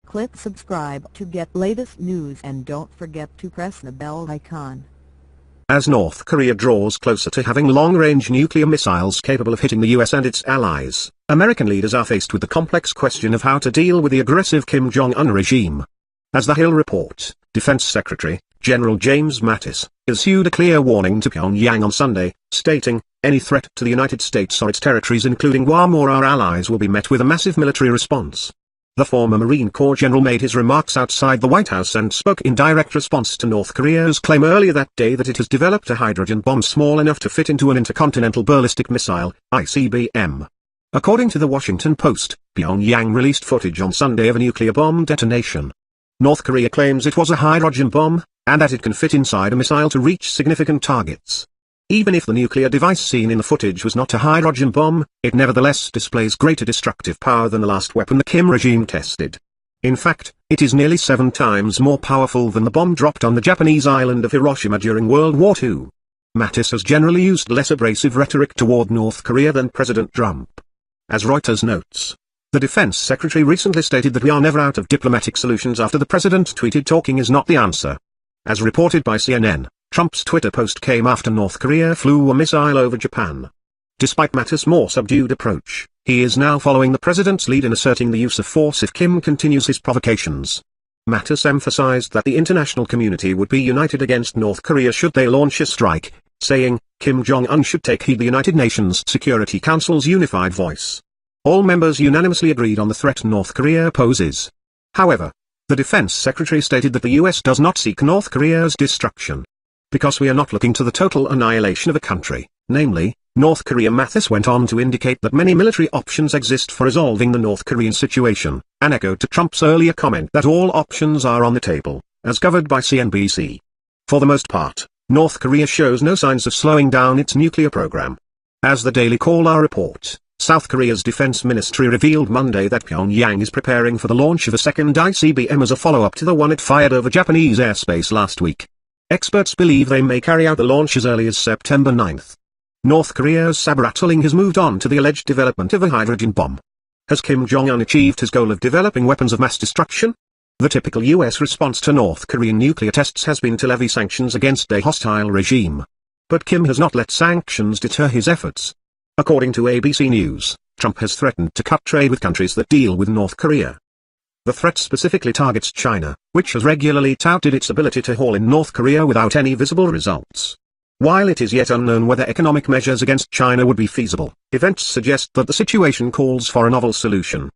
Click subscribe to get latest news and don't forget to press the bell icon. As North Korea draws closer to having long-range nuclear missiles capable of hitting the US and its allies, American leaders are faced with the complex question of how to deal with the aggressive Kim Jong-un regime. As The Hill report, Defense Secretary, General James Mattis, issued a clear warning to Pyongyang on Sunday, stating, "Any threat to the United States or its territories including Guam or our allies will be met with a massive military response." The former Marine Corps general made his remarks outside the White House and spoke in direct response to North Korea's claim earlier that day that it has developed a hydrogen bomb small enough to fit into an intercontinental ballistic missile, ICBM. According to the Washington Post, Pyongyang released footage on Sunday of a nuclear bomb detonation. North Korea claims it was a hydrogen bomb, and that it can fit inside a missile to reach significant targets. Even if the nuclear device seen in the footage was not a hydrogen bomb, it nevertheless displays greater destructive power than the last weapon the Kim regime tested. In fact, it is nearly 7 times more powerful than the bomb dropped on the Japanese island of Hiroshima during World War II. Mattis has generally used less abrasive rhetoric toward North Korea than President Trump. As Reuters notes, the defense secretary recently stated that we are never out of diplomatic solutions after the president tweeted talking is not the answer. As reported by CNN, Trump's Twitter post came after North Korea flew a missile over Japan. Despite Mattis' more subdued approach, he is now following the president's lead in asserting the use of force if Kim continues his provocations. Mattis emphasized that the international community would be united against North Korea should they launch a strike, saying, Kim Jong-un should take heed the United Nations Security Council's unified voice. All members unanimously agreed on the threat North Korea poses. However, the defense secretary stated that the US does not seek North Korea's destruction. Because we are not looking to the total annihilation of a country, namely, North Korea. Mattis went on to indicate that many military options exist for resolving the North Korean situation, an echo to Trump's earlier comment that all options are on the table, as covered by CNBC. For the most part, North Korea shows no signs of slowing down its nuclear program. As the Daily Caller report, South Korea's defense ministry revealed Monday that Pyongyang is preparing for the launch of a second ICBM as a follow-up to the one it fired over Japanese airspace last week. Experts believe they may carry out the launch as early as September 9. North Korea's saber-rattling has moved on to the alleged development of a hydrogen bomb. Has Kim Jong-un achieved his goal of developing weapons of mass destruction? The typical US response to North Korean nuclear tests has been to levy sanctions against a hostile regime. But Kim has not let sanctions deter his efforts. According to ABC News, Trump has threatened to cut trade with countries that deal with North Korea. The threat specifically targets China, which has regularly touted its ability to haul in North Korea without any visible results. While it is yet unknown whether economic measures against China would be feasible, events suggest that the situation calls for a novel solution.